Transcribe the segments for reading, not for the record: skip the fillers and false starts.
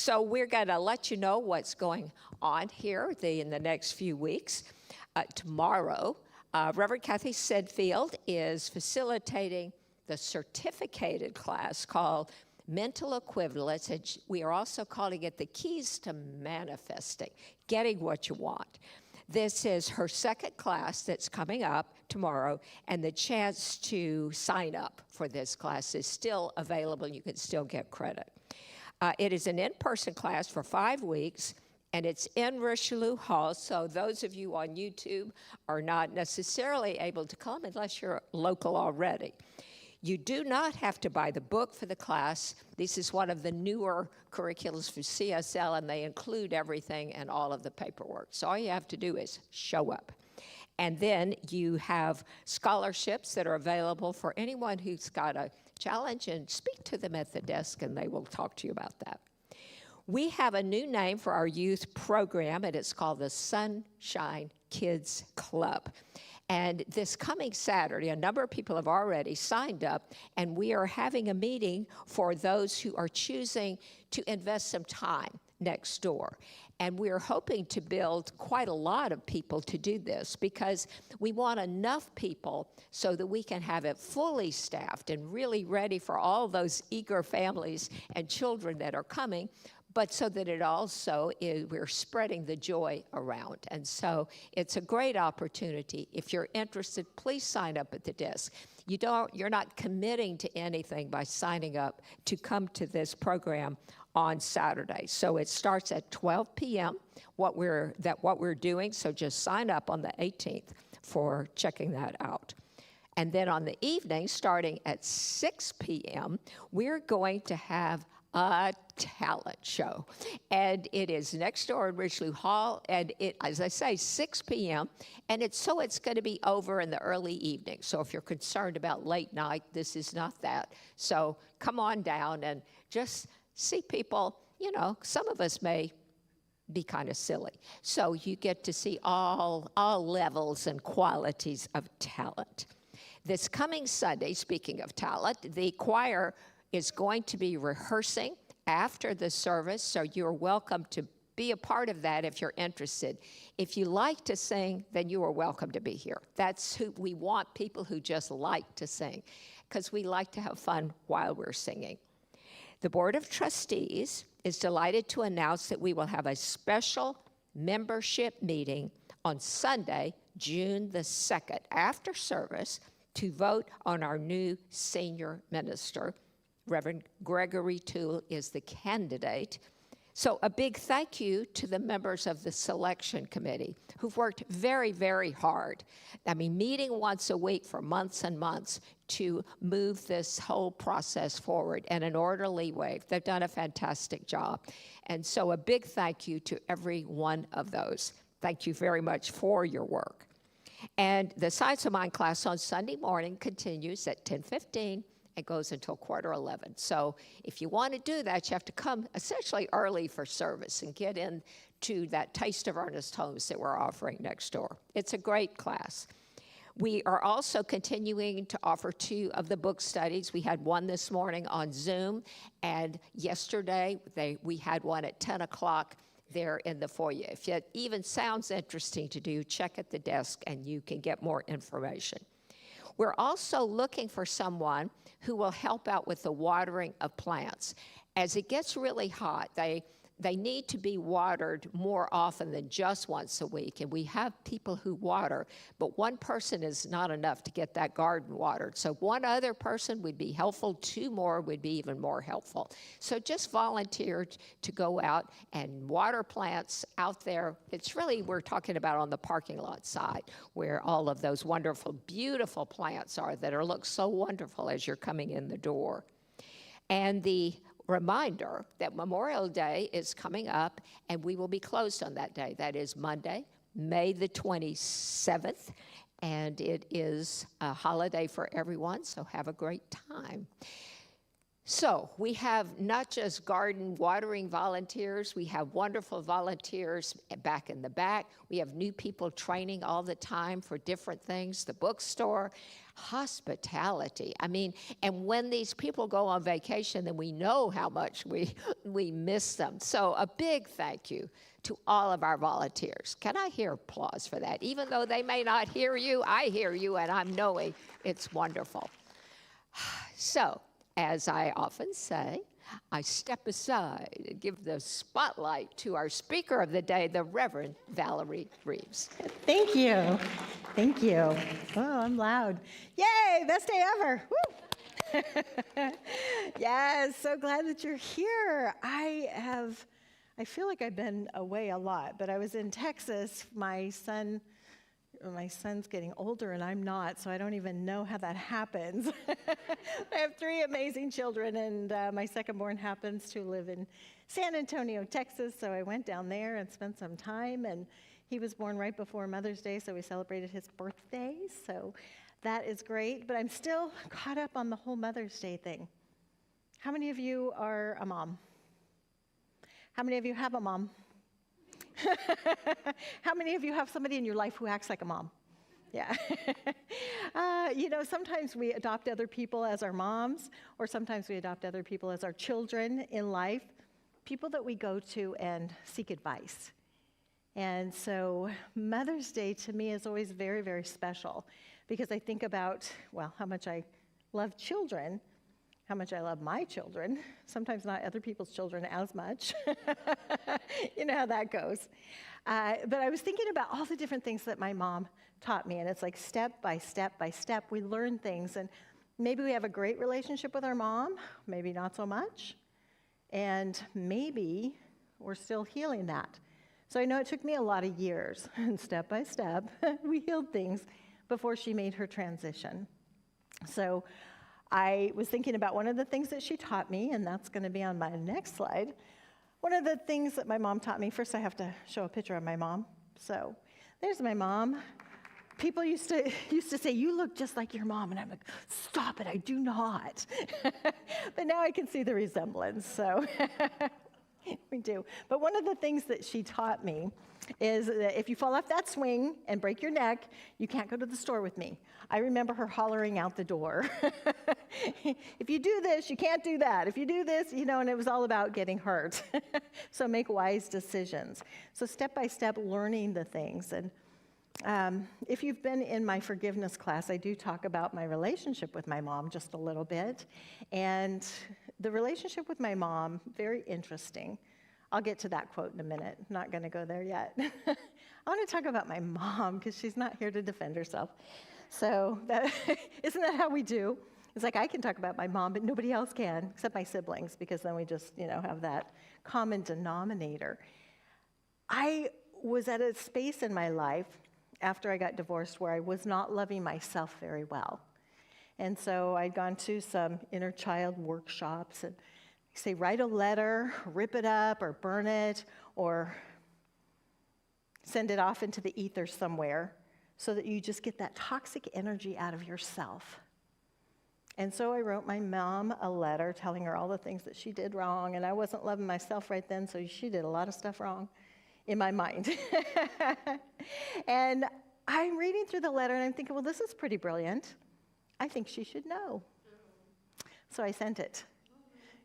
So we're going to let you know what's going on here in the next few weeks. Tomorrow, Reverend Kathy Sedfield is facilitating the certificated class called Mental Equivalence, and we are also calling it the Keys to Manifesting, Getting What You Want. This is her second class that's coming up tomorrow, and the chance to sign up for this class is still available. You can still get credit. It is an in-person class for 5 weeks, and it's in Richelieu Hall, so those of you on YouTube are not necessarily able to come unless you're local already. You do not have to buy the book for the class. This is one of the newer curriculums for CSL, and they include everything and all of the paperwork. So all you have to do is show up. And then you have scholarships that are available for anyone who's got a challenge, and speak to them at the desk, and they will talk to you about that. We have a new name for our youth program, and it's called the Sunshine Kids Club. And this coming Saturday, a number of people have already signed up, and we are having a meeting for those who are choosing to invest some time next door. And we're hoping to build quite a lot of people to do this, because we want enough people so that we can have it fully staffed and really ready for all those eager families and children that are coming, but so that it also is, we're spreading the joy around. And so it's a great opportunity. If you're interested, please sign up at the desk. You're not committing to anything by signing up to come to this program on Saturday. So it starts at 12 p.m., what we're doing, so just sign up on the 18th for checking that out. And then on the evening, starting at 6 p.m., we're going to have a talent show. And it is next door in Richelieu Hall, and it, as I say, 6 p.m., and it's going to be over in the early evening. So if you're concerned about late night, this is not that. So come on down and just see people. You know, some of us may be kind of silly. So you get to see all levels and qualities of talent. This coming Sunday, speaking of talent, the choir is going to be rehearsing after the service, so you're welcome to be a part of that if you're interested. If you like to sing, then you are welcome to be here. That's who we want, people who just like to sing, because we like to have fun while we're singing. The Board of Trustees is delighted to announce that we will have a special membership meeting on Sunday, June the 2nd, after service, to vote on our new senior minister. Reverend Gregory Toole is the candidate. So a big thank you to the members of the selection committee who've worked very, very hard. I mean, meeting once a week for months and months to move this whole process forward in an orderly way. They've done a fantastic job. And so a big thank you to every one of those. Thank you very much for your work. And the Science of Mind class on Sunday morning continues at 10:15. It goes until 11:15. So if you want to do that, you have to come essentially early for service and get into that Taste of Earnest Homes that we're offering next door. It's a great class. We are also continuing to offer 2 of the book studies. We had one this morning on Zoom, and yesterday we had one at 10 o'clock there in the foyer. If it even sounds interesting to do, check at the desk and you can get more information. We're also looking for someone who will help out with the watering of plants. As it gets really hot, they need to be watered more often than just once a week. And we have people who water, but one person is not enough to get that garden watered. So one other person would be helpful. 2 more would be even more helpful. So just volunteer to go out and water plants out there. It's really, we're talking about on the parking lot side where all of those wonderful, beautiful plants are that look so wonderful as you're coming in the door. And the reminder that Memorial Day is coming up, and we will be closed on that day. That is Monday, May the 27th, and it is a holiday for everyone, so have a great time. So we have not just garden watering volunteers, we have wonderful volunteers back in the back. We have new people training all the time for different things, the bookstore, hospitality. I mean, and when these people go on vacation, then we know how much we miss them. So a big thank you to all of our volunteers. Can I hear applause for that? Even though they may not hear you, I hear you, and I'm knowing it's wonderful. So, as I often say, I step aside and give the spotlight to our speaker of the day, the Reverend Valerie Reeves. Thank you. Thank you. Oh, I'm loud. Yay, best day ever. Woo! Yes, so glad that you're here. I feel like I've been away a lot, but I was in Texas. My son's getting older and I'm not, so I don't even know how that happens. I have 3 amazing children, and my second-born happens to live in San Antonio, Texas, so I went down there and spent some time, and he was born right before Mother's Day, so we celebrated his birthday, so that is great, but I'm still caught up on the whole Mother's Day thing. How many of you are a mom? How many of you have a mom? How many of you have somebody in your life who acts like a mom? Yeah. Sometimes we adopt other people as our moms, or sometimes we adopt other people as our children in life, people that we go to and seek advice. And so Mother's Day to me is always very, very special because I think about, well, how much I love children, how much I love my children, sometimes not other people's children as much. You know how that goes. But I was thinking about all the different things that my mom taught me, and it's like step by step by step, we learn things, and maybe we have a great relationship with our mom, maybe not so much, and maybe we're still healing that. So I know it took me a lot of years, and step by step, we healed things before she made her transition. So I was thinking about one of the things that she taught me, and that's going to be on my next slide. One of the things that my mom taught me, first I have to show a picture of my mom. So there's my mom. People used to say, you look just like your mom, and I'm like, stop it, I do not. But now I can see the resemblance, so we do. But one of the things that she taught me is that if you fall off that swing and break your neck, you can't go to the store with me. I remember her hollering out the door. If you do this, you can't do that. If you do this, and it was all about getting hurt. So make wise decisions. So step by step, learning the things. And if you've been in my forgiveness class, I do talk about my relationship with my mom just a little bit. And the relationship with my mom, very interesting. I'll get to that quote in a minute. I'm not going to go there yet. I want to talk about my mom because she's not here to defend herself. So isn't that how we do? It's like I can talk about my mom, but nobody else can except my siblings, because then we just, have that common denominator. I was at a space in my life after I got divorced where I was not loving myself very well. And so I'd gone to some inner child workshops, and say, write a letter, rip it up, or burn it, or send it off into the ether somewhere so that you just get that toxic energy out of yourself. And so I wrote my mom a letter telling her all the things that she did wrong, and I wasn't loving myself right then, so she did a lot of stuff wrong in my mind. And I'm reading through the letter, and I'm thinking, well, this is pretty brilliant. I think she should know. So I sent it.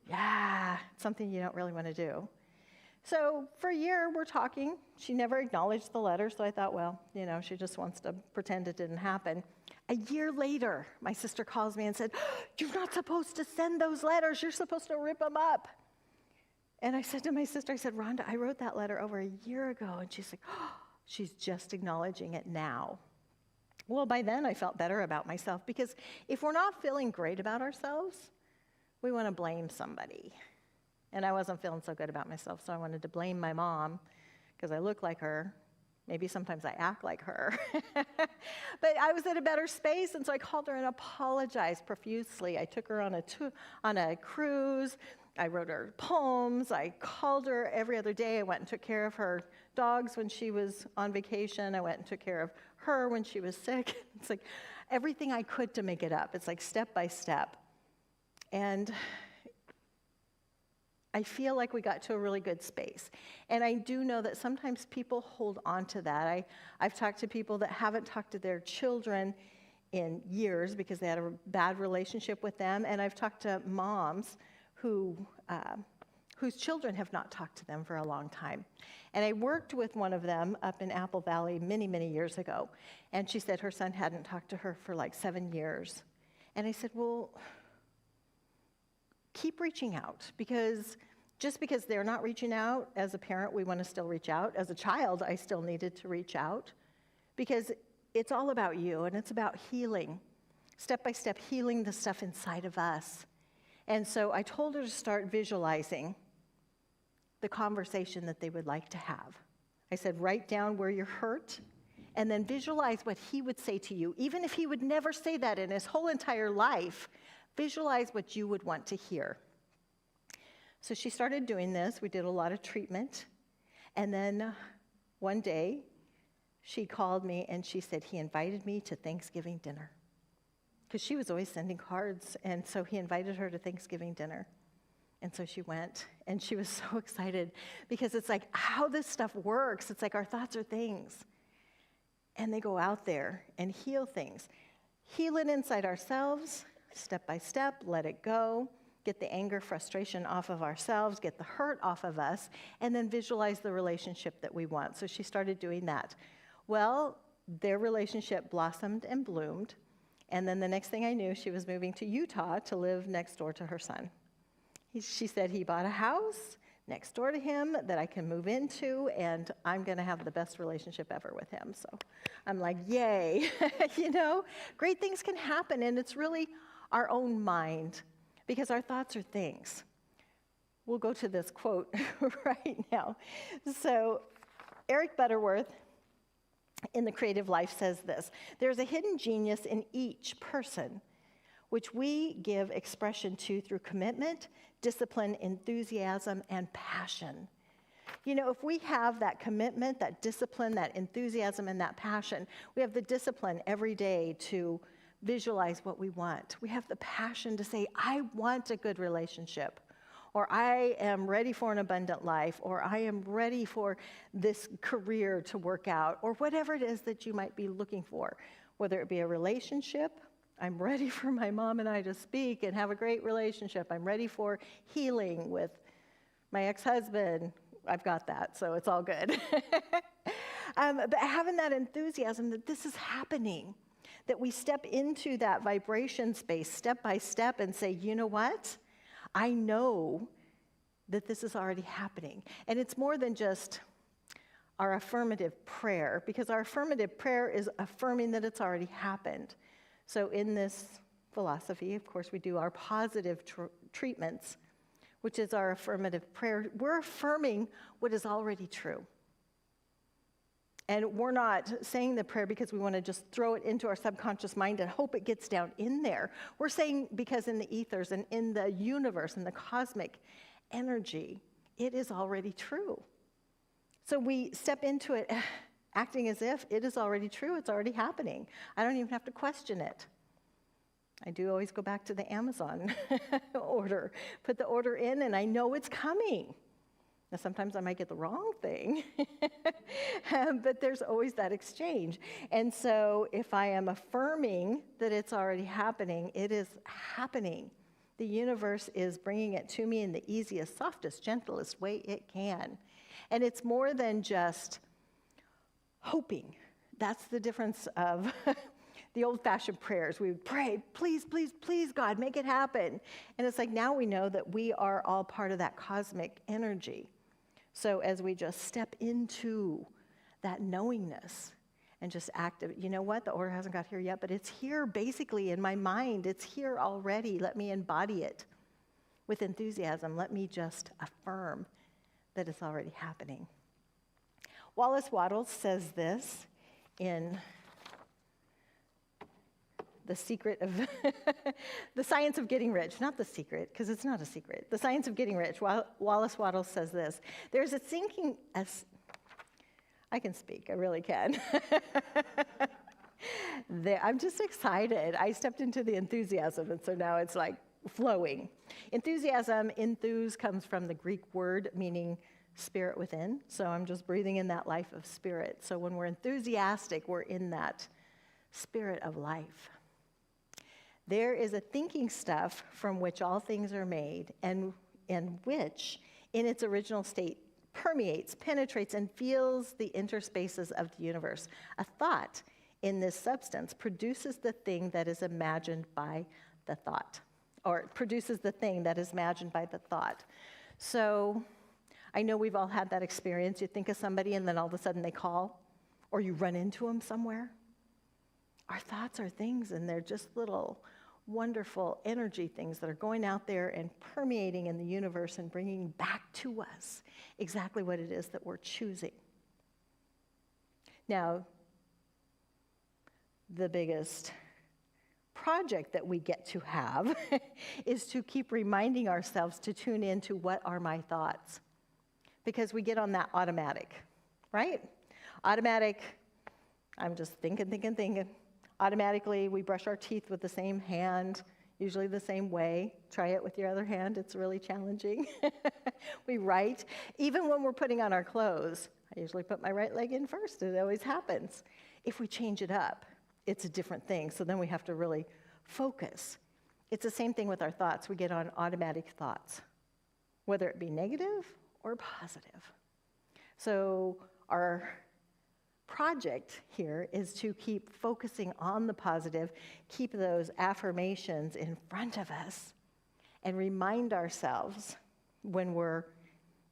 Yeah, it's something you don't really want to do. So for a year, we're talking. She never acknowledged the letter, so I thought, well, she just wants to pretend it didn't happen. A year later, my sister calls me and said, you're not supposed to send those letters. You're supposed to rip them up. And I said to my sister, Rhonda, I wrote that letter over a year ago. And she's like, oh, she's just acknowledging it now. Well, by then, I felt better about myself, because if we're not feeling great about ourselves, we want to blame somebody. And I wasn't feeling so good about myself, so I wanted to blame my mom because I look like her. Maybe sometimes I act like her. But I was at a better space, and so I called her and apologized profusely. I took her on a cruise. I wrote her poems. I called her every other day. I went and took care of her dogs when she was on vacation. I went and took care of her when she was sick. It's like everything I could to make it up. It's like step by step. And I feel like we got to a really good space. And I do know that sometimes people hold on to that. I've talked to people that haven't talked to their children in years because they had a bad relationship with them. And I've talked to moms whose children have not talked to them for a long time. And I worked with one of them up in Apple Valley many, many years ago. And she said her son hadn't talked to her for like 7 years. And I said, well, keep reaching out, because just because they're not reaching out, as a parent, we want to still reach out. As a child, I still needed to reach out, because it's all about you, and it's about healing, step by step healing the stuff inside of us. And so I told her to start visualizing the conversation that they would like to have. I said, write down where you're hurt, and then visualize what he would say to you. Even if he would never say that in his whole entire life, visualize what you would want to hear. So she started doing this. We did a lot of treatment. And then one day, she called me and she said he invited me to Thanksgiving dinner. Because she was always sending cards, and so he invited her to Thanksgiving dinner. And so she went, and she was so excited, because it's like how this stuff works. It's like our thoughts are things, and they go out there and heal things. Heal it inside ourselves, step by step, let it go, get the anger, frustration off of ourselves, get the hurt off of us, and then visualize the relationship that we want. So she started doing that. Well, their relationship blossomed and bloomed, and then the next thing I knew, she was moving to Utah to live next door to her son. She said he bought a house next door to him that I can move into, and I'm going to have the best relationship ever with him. So I'm like, yay. You know, great things can happen, and it's really our own mind, because our thoughts are things. We'll go to this quote right now. So Eric Butterworth in The Creative Life says this: there's a hidden genius in each person, which we give expression to through commitment, discipline, enthusiasm, and passion. You know, if we have that commitment, that discipline, that enthusiasm, and that passion, we have the discipline every day to visualize what we want. We have the passion to say, I want a good relationship, or I am ready for an abundant life, or I am ready for this career to work out, or whatever it is that you might be looking for, whether it be a relationship. I'm ready for my mom and I to speak and have a great relationship. I'm ready for healing with my ex-husband. I've got that, so it's all good. But having that enthusiasm that this is happening, that we step into that vibration space step by step and say, you know what? I know that this is already happening. And it's more than just our affirmative prayer, because our affirmative prayer is affirming that it's already happened. So in this philosophy, of course, we do our positive treatments, which is our affirmative prayer. We're affirming what is already true. And we're not saying the prayer because we want to just throw it into our subconscious mind and hope it gets down in there. We're saying because in the ethers and in the universe and the cosmic energy, it is already true. So we step into it acting as if it is already true, it's already happening. I don't even have to question it. I do always go back to the Amazon order, put the order in, and I know it's coming. Now, sometimes I might get the wrong thing, but there's always that exchange. And so if I am affirming that it's already happening, it is happening. The universe is bringing it to me in the easiest, softest, gentlest way it can. And it's more than just hoping. That's the difference of the old-fashioned prayers. We would pray, please, please, please, God, make it happen. And it's like now we know that we are all part of that cosmic energy. So as we just step into that knowingness and just activate, you know what, the order hasn't got here yet, but it's here basically in my mind. It's here already. Let me embody it with enthusiasm. Let me just affirm that it's already happening. Wallace Wattles says this in The Secret of The Science of Getting Rich. Not The Secret, because it's not a secret. The Science of Getting Rich. Wallace Wattles says this: there's a sinking, I can speak, I really can. I'm just excited. I stepped into the enthusiasm, and so now it's like, flowing. Enthusiasm, enthuse, comes from the Greek word meaning spirit within. So I'm just breathing in that life of spirit. So when we're enthusiastic, we're in that spirit of life. There is a thinking stuff from which all things are made, and which, in its original state, permeates, penetrates, and feels the interspaces of the universe. A thought in this substance produces the thing that is imagined by the thought, or produces the thing that is imagined by the thought. So I know we've all had that experience. You think of somebody and then all of a sudden they call, or you run into them somewhere. Our thoughts are things, and they're just little wonderful energy things that are going out there and permeating in the universe and bringing back to us exactly what it is that we're choosing. Now, the biggest project that we get to have is to keep reminding ourselves to tune into what are my thoughts. Because we get on that automatic, right? Automatic, I'm just thinking. Automatically, we brush our teeth with the same hand, usually the same way. Try it with your other hand, it's really challenging. We write. Even when we're putting on our clothes, I usually put my right leg in first, it always happens. If we change it up, it's a different thing, so then we have to really focus. It's the same thing with our thoughts. We get on automatic thoughts, whether it be negative or positive. So our project here is to keep focusing on the positive, keep those affirmations in front of us, and remind ourselves when we're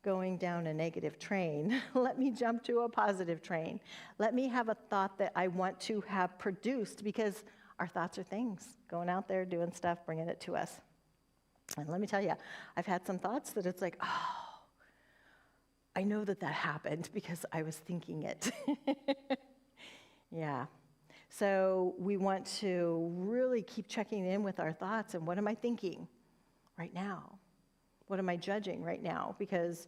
going down a negative train, let me jump to a positive train. Let me have a thought that I want to have produced, because our thoughts are things, going out there, doing stuff, bringing it to us. And let me tell you, I've had some thoughts that it's like, oh, I know that happened because I was thinking it. Yeah. So we want to really keep checking in with our thoughts and what am I thinking right now? What am I judging right now? Because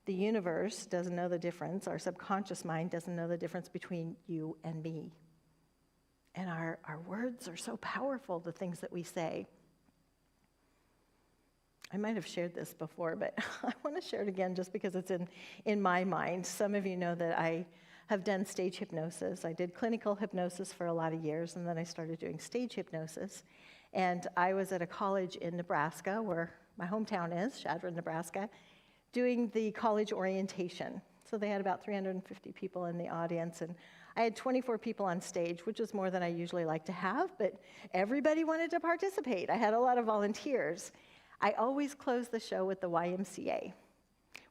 the universe doesn't know the difference. Our subconscious mind doesn't know the difference between you and me. And our words are so powerful, the things that we say. I might have shared this before, but I want to share it again just because it's in my mind. Some of you know that I have done stage hypnosis. I did clinical hypnosis for a lot of years, and then I started doing stage hypnosis. And I was at a college in Nebraska, where my hometown is, Shadron, Nebraska, doing the college orientation. So they had about 350 people in the audience, and I had 24 people on stage, which is more than I usually like to have, but everybody wanted to participate. I had a lot of volunteers. I always close the show with the YMCA.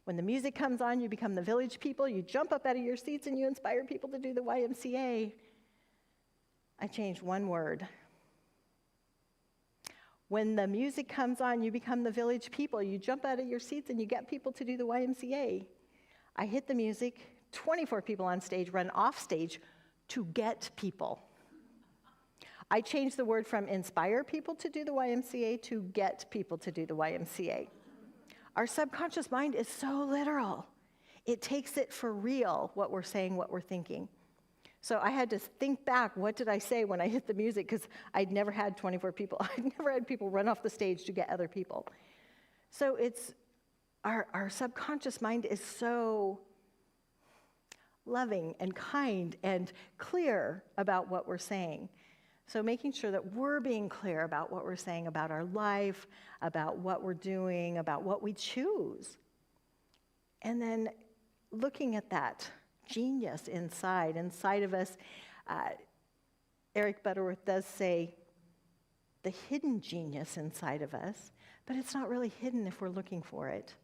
When the music comes on, you become the village people, you jump up out of your seats and you inspire people to do the YMCA. I changed one word. When the music comes on, you become the village people, you jump out of your seats and you get people to do the YMCA. I hit the music, 24 people on stage run off stage to get people. I changed the word from inspire people to do the YMCA to get people to do the YMCA. Our subconscious mind is so literal. It takes it for real, what we're saying, what we're thinking. So I had to think back, what did I say when I hit the music? Because I'd never had 24 people. I'd never had people run off the stage to get other people. So it's, our subconscious mind is so loving and kind and clear about what we're saying. So making sure that we're being clear about what we're saying about our life, about what we're doing, about what we choose. And then looking at that genius inside of us. Eric Butterworth does say the hidden genius inside of us, but it's not really hidden if we're looking for it.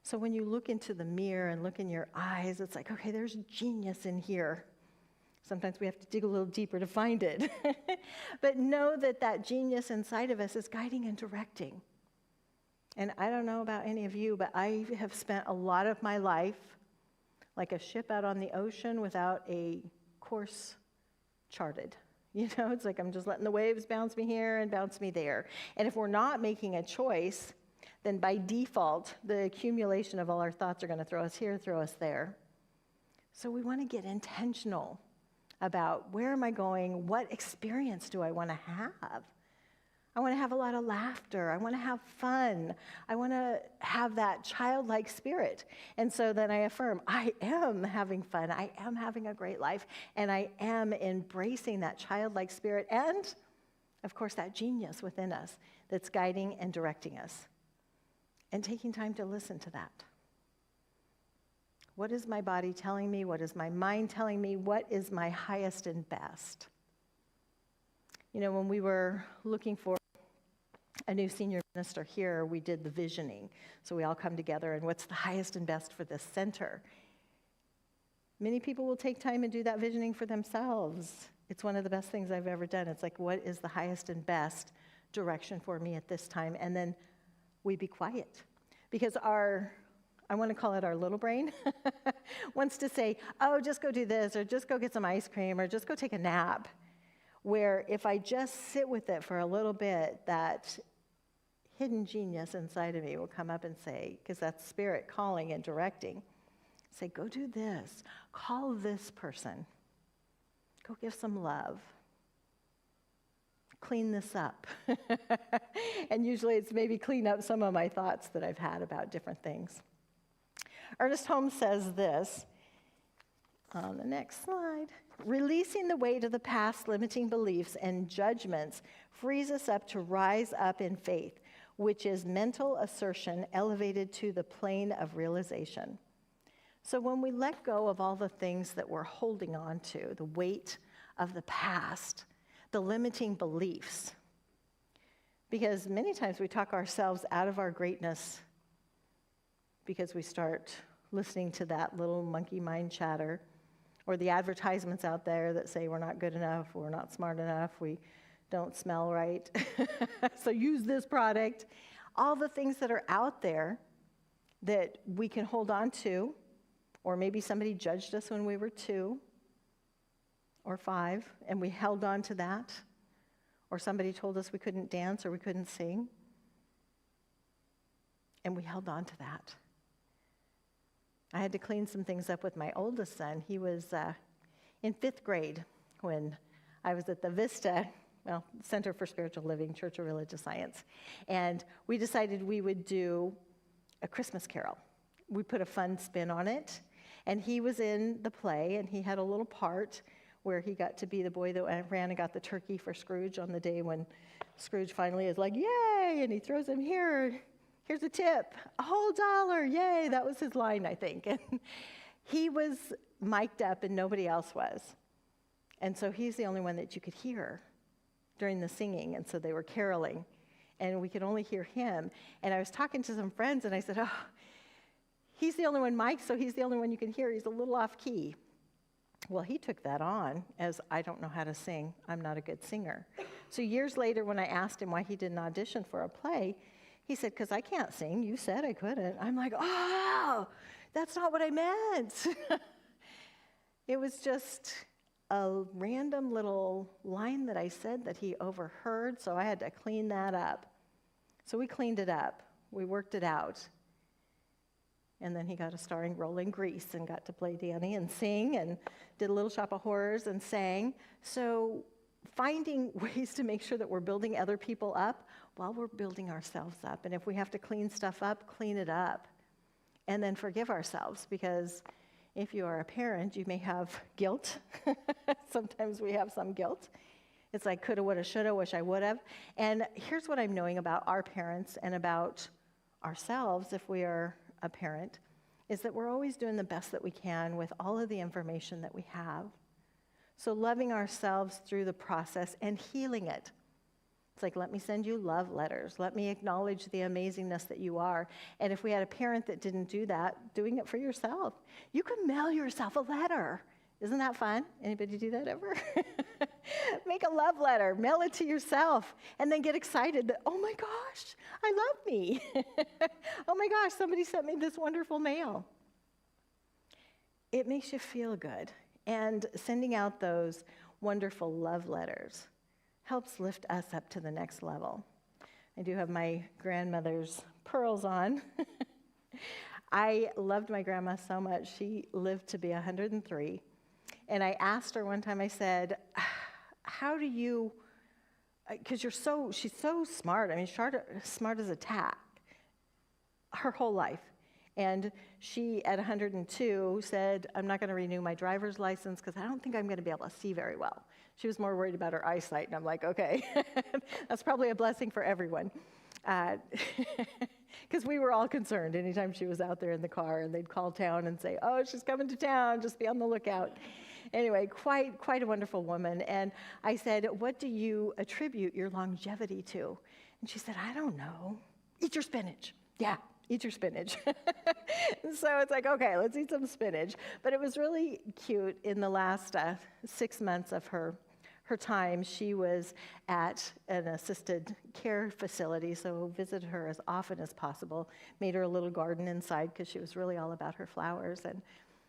So when you look into the mirror and look in your eyes, it's like, okay, there's genius in here. Sometimes we have to dig a little deeper to find it. But know that that genius inside of us is guiding and directing. And I don't know about any of you, but I have spent a lot of my life like a ship out on the ocean without a course charted. You know, it's like I'm just letting the waves bounce me here and bounce me there. And if we're not making a choice, then by default, the accumulation of all our thoughts are going to throw us here, throw us there. So we want to get intentional about where am I going, what experience do I want to have? I want to have a lot of laughter. I want to have fun. I want to have that childlike spirit. And so then I affirm, I am having fun. I am having a great life. And I am embracing that childlike spirit and, of course, that genius within us that's guiding and directing us. And taking time to listen to that. What is my body telling me? What is my mind telling me? What is my highest and best? You know, when we were looking for a new senior minister here, we did the visioning. So we all come together, and what's the highest and best for this center? Many people will take time and do that visioning for themselves. It's one of the best things I've ever done. It's like, what is the highest and best direction for me at this time? And then we be quiet. Because I want to call it our little brain, wants to say, oh, just go do this, or just go get some ice cream, or just go take a nap. Where if I just sit with it for a little bit, that hidden genius inside of me will come up and say, because that's spirit calling and directing, say, go do this, call this person, go give some love, clean this up. And usually it's maybe clean up some of my thoughts that I've had about different things. Ernest Holmes says this on the next slide. Releasing the weight of the past limiting beliefs and judgments frees us up to rise up in faith, which is mental assertion elevated to the plane of realization. So when we let go of all the things that we're holding on to, the weight of the past, the limiting beliefs, because many times we talk ourselves out of our greatness because we start listening to that little monkey mind chatter, or the advertisements out there that say we're not good enough, we're not smart enough, we don't smell right, so use this product. All the things that are out there that we can hold on to, or maybe somebody judged us when we were 2 or 5, and we held on to that, or somebody told us we couldn't dance or we couldn't sing, and we held on to that. I had to clean some things up with my oldest son. He was in 5th grade when I was at the Vista, Center for Spiritual Living, Church of Religious Science. And we decided we would do a Christmas carol. We put a fun spin on it. And he was in the play, and he had a little part where he got to be the boy that ran and got the turkey for Scrooge on the day when Scrooge finally is like, yay, and he throws him here. Here's a tip, a whole $1, yay, that was his line, I think. And he was mic'd up and nobody else was. And so he's the only one that you could hear during the singing, and so they were caroling, and we could only hear him. And I was talking to some friends, and I said, oh, he's the only one mic'd, so he's the only one you can hear, he's a little off key. Well, he took that on as, I don't know how to sing, I'm not a good singer. So years later, when I asked him why he didn't audition for a play, he said, because I can't sing. You said I couldn't. I'm like, oh, that's not what I meant. It was just a random little line that I said that he overheard, so I had to clean that up. So we cleaned it up. We worked it out. And then he got a starring role in Grease and got to play Danny and sing and did a Little Shop of Horrors and sang. So finding ways to make sure that we're building other people up while we're building ourselves up. And if we have to clean stuff up, clean it up. And then forgive ourselves, because if you are a parent, you may have guilt. Sometimes we have some guilt. It's like coulda, woulda, shoulda, wish I would have. And here's what I'm knowing about our parents and about ourselves, if we are a parent, is that we're always doing the best that we can with all of the information that we have. So loving ourselves through the process and healing it. It's like, let me send you love letters. Let me acknowledge the amazingness that you are. And if we had a parent that didn't do that, doing it for yourself. You can mail yourself a letter. Isn't that fun? Anybody do that ever? Make a love letter, mail it to yourself, and then get excited that, oh my gosh, I love me. Oh my gosh, somebody sent me this wonderful mail. It makes you feel good. And sending out those wonderful love letters helps lift us up to the next level. I do have my grandmother's pearls on. I loved my grandma so much. She lived to be 103. And I asked her one time, I said, how do you because she's so smart. I mean, smart as a tack her whole life. And she, at 102, said, I'm not going to renew my driver's license because I don't think I'm going to be able to see very well. She was more worried about her eyesight, and I'm like, okay, that's probably a blessing for everyone. Because we were all concerned anytime she was out there in the car, and they'd call town and say, oh, she's coming to town, just be on the lookout. Anyway, quite a wonderful woman. And I said, what do you attribute your longevity to? And she said, I don't know. Eat your spinach. Yeah, eat your spinach. So it's like, okay, let's eat some spinach. But it was really cute. In the last 6 months of her time, she was at an assisted care facility, so visited her as often as possible, made her a little garden inside because she was really all about her flowers, and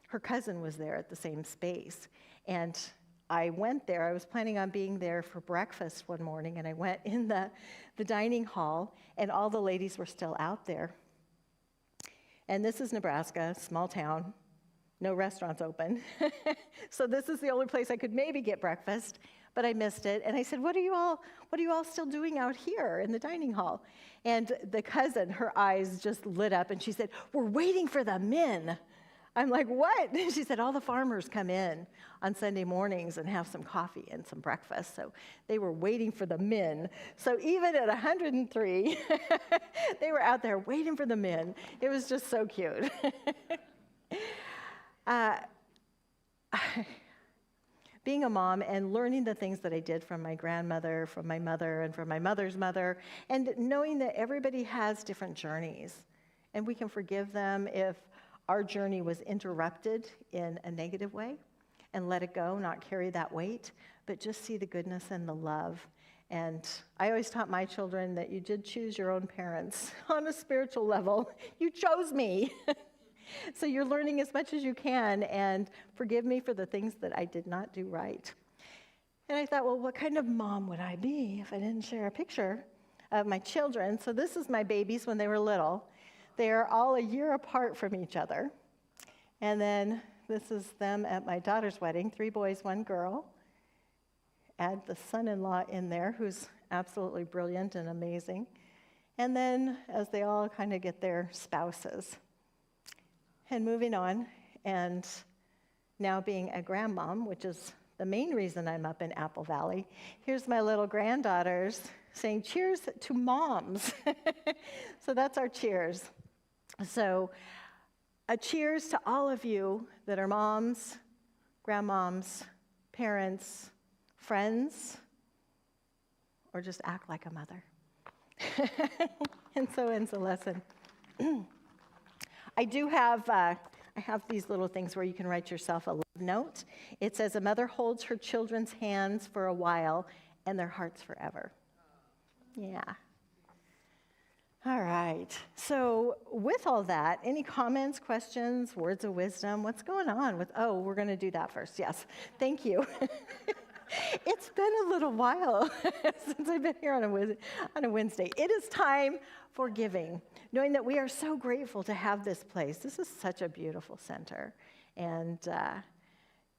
her cousin was there at the same space. And I went there. I was planning on being there for breakfast one morning, and I went in the dining hall, and all the ladies were still out there. And this is Nebraska, small town, no restaurants open. So this is the only place I could maybe get breakfast, but I missed it. And I said, what are you all still doing out here in the dining hall? And the cousin, her eyes just lit up, and she said, we're waiting for the men. I'm like, what? She said, all the farmers come in on Sunday mornings and have some coffee and some breakfast. So they were waiting for the men. So even at 103, they were out there waiting for the men. It was just so cute. Being a mom and learning the things that I did from my grandmother, from my mother, and from my mother's mother, and knowing that everybody has different journeys, and we can forgive them if our journey was interrupted in a negative way, and let it go, not carry that weight, but just see the goodness and the love. And I always taught my children that you did choose your own parents on a spiritual level. You chose me. So you're learning as much as you can, and forgive me for the things that I did not do right. And I thought, well, what kind of mom would I be if I didn't share a picture of my children? So this is my babies when they were little. They are all a year apart from each other. And then this is them at my daughter's wedding, 3 boys, 1 girl. Add the son-in-law in there, who's absolutely brilliant and amazing. And then as they all kind of get their spouses. And moving on, and now being a grandmom, which is the main reason I'm up in Apple Valley, here's my little granddaughters saying, cheers to moms. So that's our cheers. So a cheers to all of you that are moms, grandmoms, parents, friends, or just act like a mother. And so ends the lesson. I have these little things where you can write yourself a love note. It says, a mother holds her children's hands for a while and their hearts forever. Yeah. All right. So with all that, any comments, questions, words of wisdom? What's going on with, we're going to do that first. Yes. Thank you. It's been a little while since I've been here on a Wednesday. It is time for giving, knowing that we are so grateful to have this place. This is such a beautiful center. And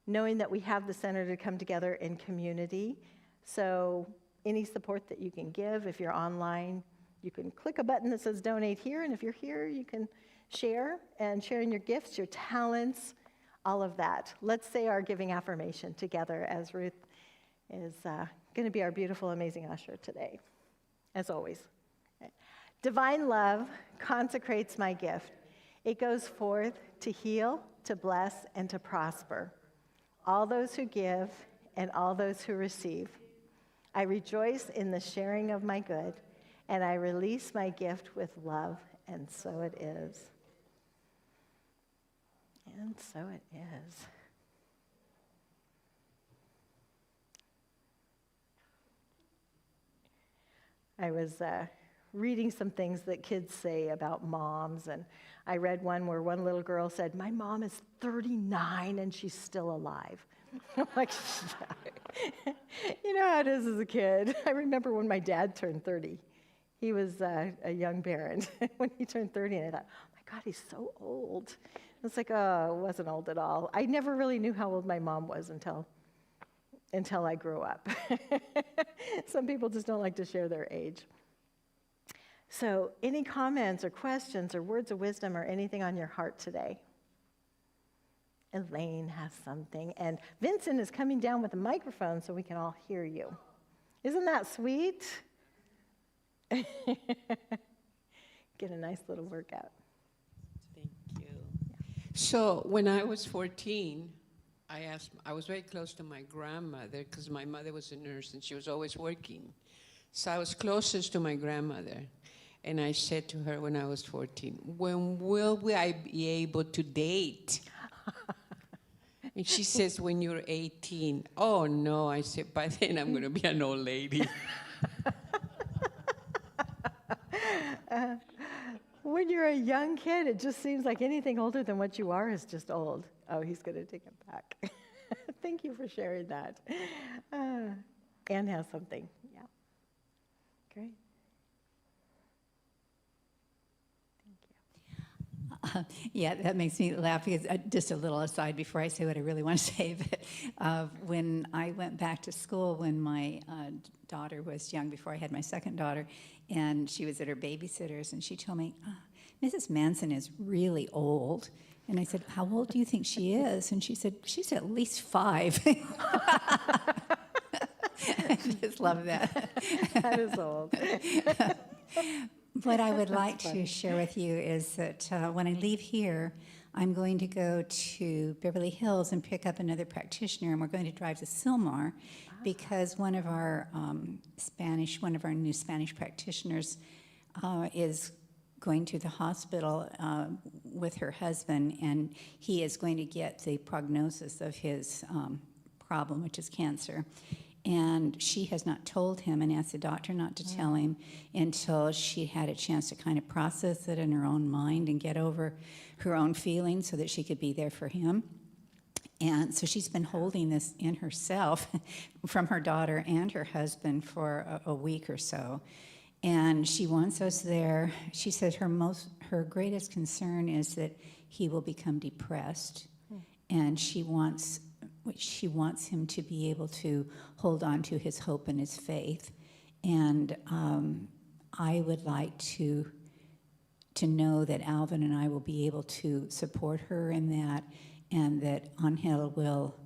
knowing that we have the center to come together in community. So any support that you can give, if you're online, you can click a button that says donate here. And if you're here, you can share, and sharing your gifts, your talents, all of that. Let's say our giving affirmation together as Ruth is going to be our beautiful, amazing usher today, as always. Divine love consecrates my gift. It goes forth to heal, to bless, and to prosper all those who give and all those who receive. I rejoice in the sharing of my good, and I release my gift with love, and so it is. And so it is. I was reading some things that kids say about moms, and I read one where one little girl said, my mom is 39 and she's still alive. I'm like, yeah. You know how it is as a kid. I remember when my dad turned 30. He was a young parent when he turned 30, and I thought, oh my God, he's so old. It's like, it wasn't old at all. I never really knew how old my mom was until until I grew up. Some people just don't like to share their age. So any comments or questions or words of wisdom or anything on your heart today? Elaine has something, and Vincent is coming down with a microphone so we can all hear you. Isn't that sweet? Get a nice little workout. Thank you. So when I was 14, I was very close to my grandmother because my mother was a nurse and she was always working. So I was closest to my grandmother. And I said to her when I was 14, when will I be able to date? And she says, when you're 18. Oh, no. I said, by then I'm going to be an old lady. When you're a young kid, it just seems like anything older than what you are is just old. Oh, he's going to take it back. Thank you for sharing that. Anne has something. Yeah. Great. Yeah, that makes me laugh because just a little aside before I say what I really want to say. But when I went back to school when my daughter was young, before I had my second daughter, and she was at her babysitter's, and she told me, Mrs. Manson is really old. And I said, how old do you think she is? And she said, she's at least 5. I just love that. That is old. What I would like to share with you is that when I leave here, I'm going to go to Beverly Hills and pick up another practitioner, and we're going to drive to Sylmar because one of our new Spanish practitioners is going to the hospital with her husband, and he is going to get the prognosis of his problem, which is cancer. And she has not told him and asked the doctor not to tell him until she had a chance to kind of process it in her own mind and get over her own feelings so that she could be there for him. And so she's been holding this in herself from her daughter and her husband for a week or so. And she wants us there. She says her greatest concern is that he will become depressed. And she wants him to be able to hold on to his hope and his faith. And I would like to know that Alvin and I will be able to support her in that, and that Angel will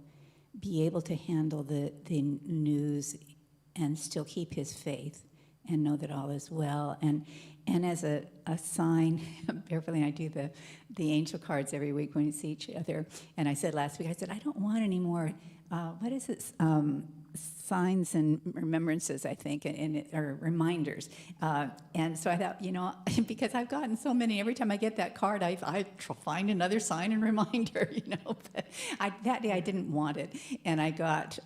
be able to handle the news and still keep his faith and know that all is well. And as a sign, Beverly and I do the angel cards every week when we see each other. And I said last week, I don't want any more, what is it, signs and remembrances, I think, or reminders. And so I thought, because I've gotten so many, every time I get that card, I find another sign and reminder, But that day I didn't want it. And I got...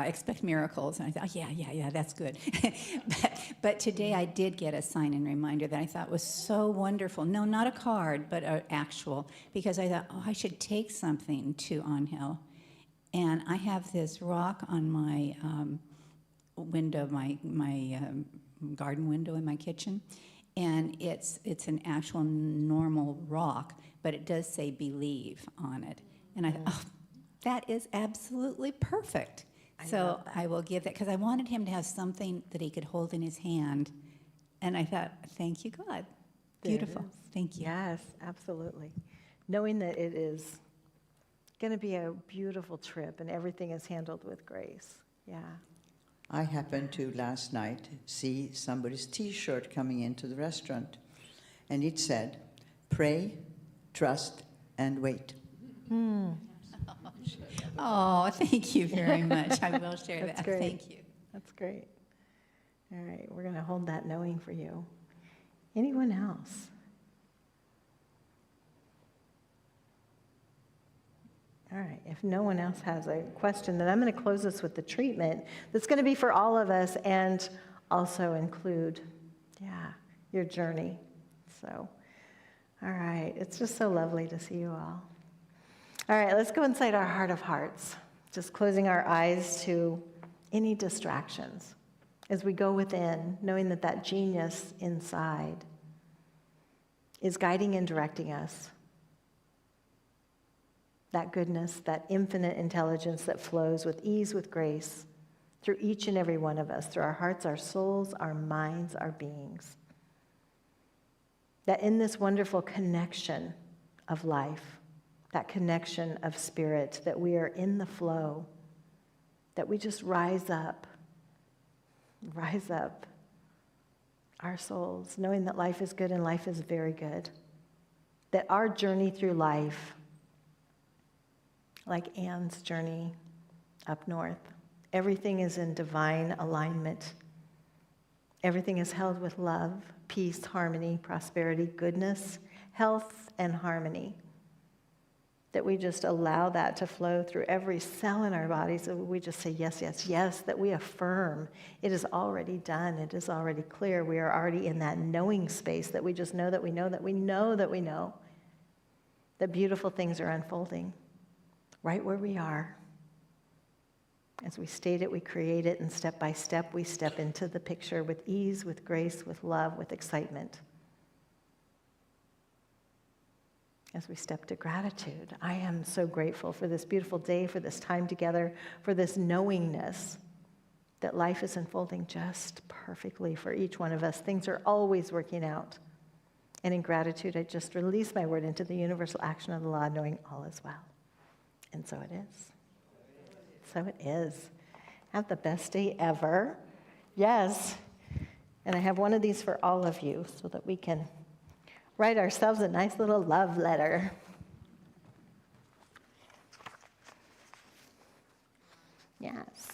expect miracles. And I thought, yeah, that's good. but today I did get a sign and reminder that I thought was so wonderful. No, not a card, but an actual, because I thought, I should take something to Angel. And I have this rock on my window, my garden window in my kitchen. And it's an actual normal rock, but it does say believe on it. And I thought, that is absolutely perfect. So I will give that, because I wanted him to have something that he could hold in his hand. And I thought, thank you, God. Beautiful. Thank you. Yes, absolutely. Knowing that it is going to be a beautiful trip and everything is handled with grace. Yeah. I happened to last night see somebody's T-shirt coming into the restaurant. And it said, pray, trust, and wait. Oh, thank you very much. I will share That's that. great. Thank you. That's great. All right, we're going to hold that knowing for you. Anyone else? All right, if no one else has a question, then I'm going to close this with the treatment that's going to be for all of us and also include, your journey. So, all right, it's just so lovely to see you all. All right, let's go inside our heart of hearts, just closing our eyes to any distractions as we go within, knowing that that genius inside is guiding and directing us. that goodness, that infinite intelligence that flows with ease, with grace, through each and every one of us, through our hearts, our souls, our minds, our beings. That in this wonderful connection of life, that connection of spirit, that we are in the flow, that we just rise up our souls, knowing that life is good and life is very good. That our journey through life, like Anne's journey up north, everything is in divine alignment. Everything is held with love, peace, harmony, prosperity, goodness, health, and harmony. That we just allow that to flow through every cell in our bodies. That we just say yes, yes, yes, that we affirm it is already done. It is already clear. We are already in that knowing space that we just know that we know that we know that we know that beautiful things are unfolding right where we are. As we state it, we create it, and step by step, we step into the picture with ease, with grace, with love, with excitement. As we step to gratitude, I am so grateful for this beautiful day, for this time together, for this knowingness that life is unfolding just perfectly for each one of us. Things are always working out. And in gratitude, I just release my word into the universal action of the law, knowing all is well. And so it is. So it is. Have the best day ever. Yes. And I have one of these for all of you so that we can write ourselves a nice little love letter. Yes.